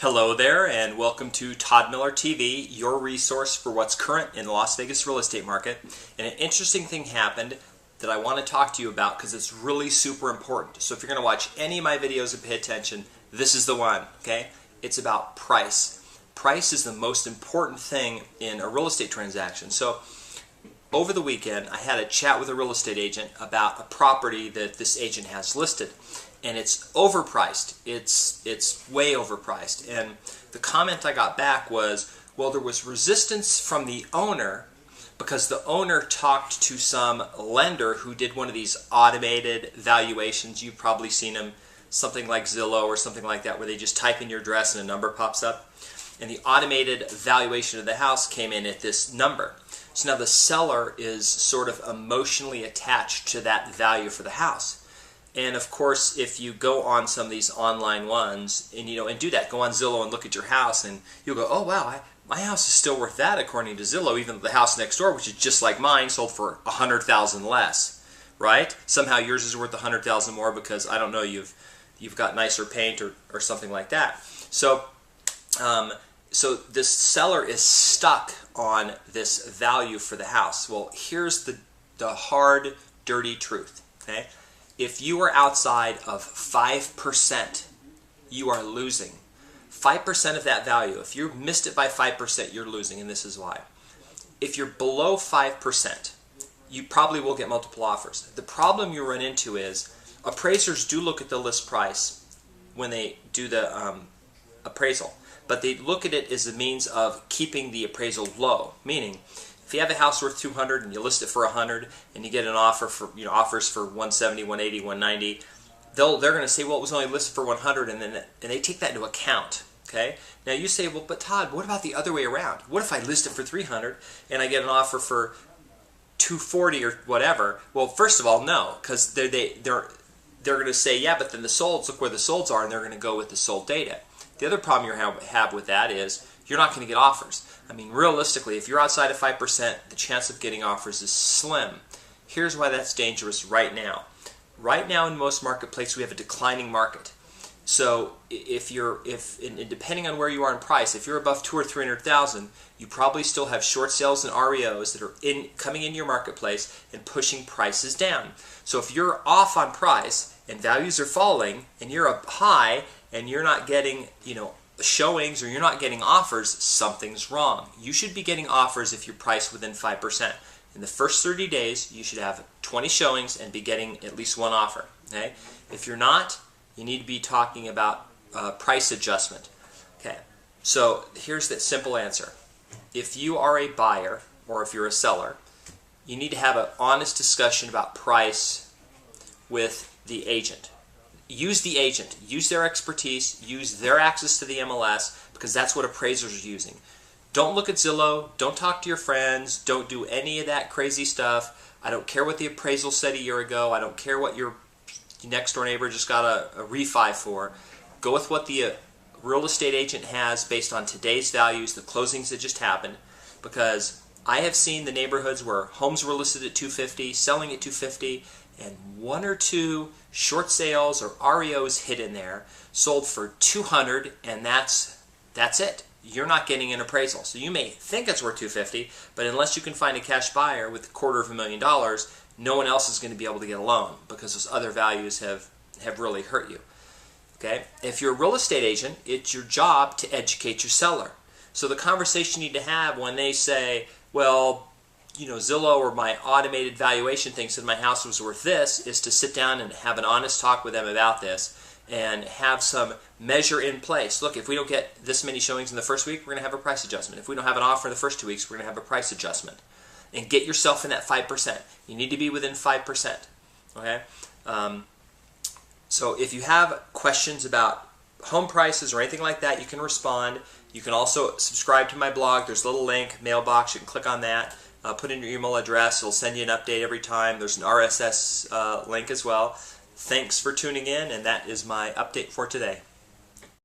Hello there and welcome to Todd Miller TV, your resource for what's current in the Las Vegas real estate market. And an interesting thing happened that I want to talk to you about because it's really super important. So if you're going to watch any of my videos and pay attention, this is the one, okay? It's about price. Price is the most important thing in a real estate transaction. So over the weekend, I had a chat with a real estate agent about a property that this agent has listed. And it's overpriced. It's way overpriced. And the comment I got back was, well, there was resistance from the owner because the owner talked to some lender who did one of these automated valuations. You've probably seen them, something like Zillow or something like that, where they just type in your address and a number pops up. And the automated valuation of the house came in at this number. So now the seller is sort of emotionally attached to that value for the house. And of course, if you go on some of these online ones and and do that, go on Zillow and look at your house, and you'll go, oh wow, my house is still worth that according to Zillow, even though the house next door, which is just like mine, sold for $100,000 less, right? Somehow yours is worth $100,000 more because I don't know, you've got nicer paint or something like that. So so this seller is stuck on this value for the house. Well, here's the hard, dirty truth, okay? If you are outside of 5%, you are losing. 5% of that value. If you missed it by 5%, you're losing, and this is why. If you're below 5%, you probably will get multiple offers. The problem you run into is appraisers do look at the list price when they do the appraisal, but they look at it as a means of keeping the appraisal low, meaning if you have a house worth $200 and you list it for $100 and you get an offer for offers for $170, $180, $190, they're going to say, well, it was only listed for $100, and they take that into account. Okay. Now you say, well, but Todd, what about the other way around? What if I list it for $300 and I get an offer for $240 or whatever? Well, first of all, no, because they're going to say, yeah, but then the solds, look where the solds are, and they're going to go with the sold data. The other problem you have with that is you're not going to get offers. I mean, realistically, if you're outside of 5%, the chance of getting offers is slim. Here's why that's dangerous right now. Right now in most marketplaces, we have a declining market. So depending on where you are in price, if you're above 200,000 or 300,000, you probably still have short sales and REOs that are coming into your marketplace and pushing prices down. So if you're off on price and values are falling and you're up high and you're not getting, showings, or you're not getting offers, something's wrong. You should be getting offers if you're priced within 5%. In the first 30 days, you should have 20 showings and be getting at least one offer. Okay? If you're not, you need to be talking about price adjustment. Okay, so here's that simple answer. If you are a buyer or if you're a seller, you need to have an honest discussion about price with the agent. Use the agent, use their expertise, use their access to the MLS, because that's what appraisers are using. Don't look at Zillow, don't talk to your friends, don't do any of that crazy stuff. I don't care what the appraisal said a year ago, I don't care what your next door neighbor just got a refi for. Go with what the real estate agent has based on today's values, the closings that just happened, because I have seen the neighborhoods where homes were listed at $250, selling at $250, and one or two short sales or REOs hit in there, sold for $200, and that's it. You're not getting an appraisal. So you may think it's worth $250, but unless you can find a cash buyer with $250,000, no one else is going to be able to get a loan because those other values have really hurt you. Okay? If you're a real estate agent, it's your job to educate your seller. So the conversation you need to have when they say, well, Zillow or my automated valuation thing said my house was worth this, is to sit down and have an honest talk with them about this and have some measure in place. Look, if we don't get this many showings in the first week, we're going to have a price adjustment. If we don't have an offer in the first 2 weeks, we're going to have a price adjustment. And get yourself in that 5%. You need to be within 5%. Okay? So if you have questions about home prices or anything like that, you can respond. You can also subscribe to my blog. There's a little link, mailbox. You can click on that. Put in your email address. It'll send you an update every time. There's an RSS link as well. Thanks for tuning in, and that is my update for today.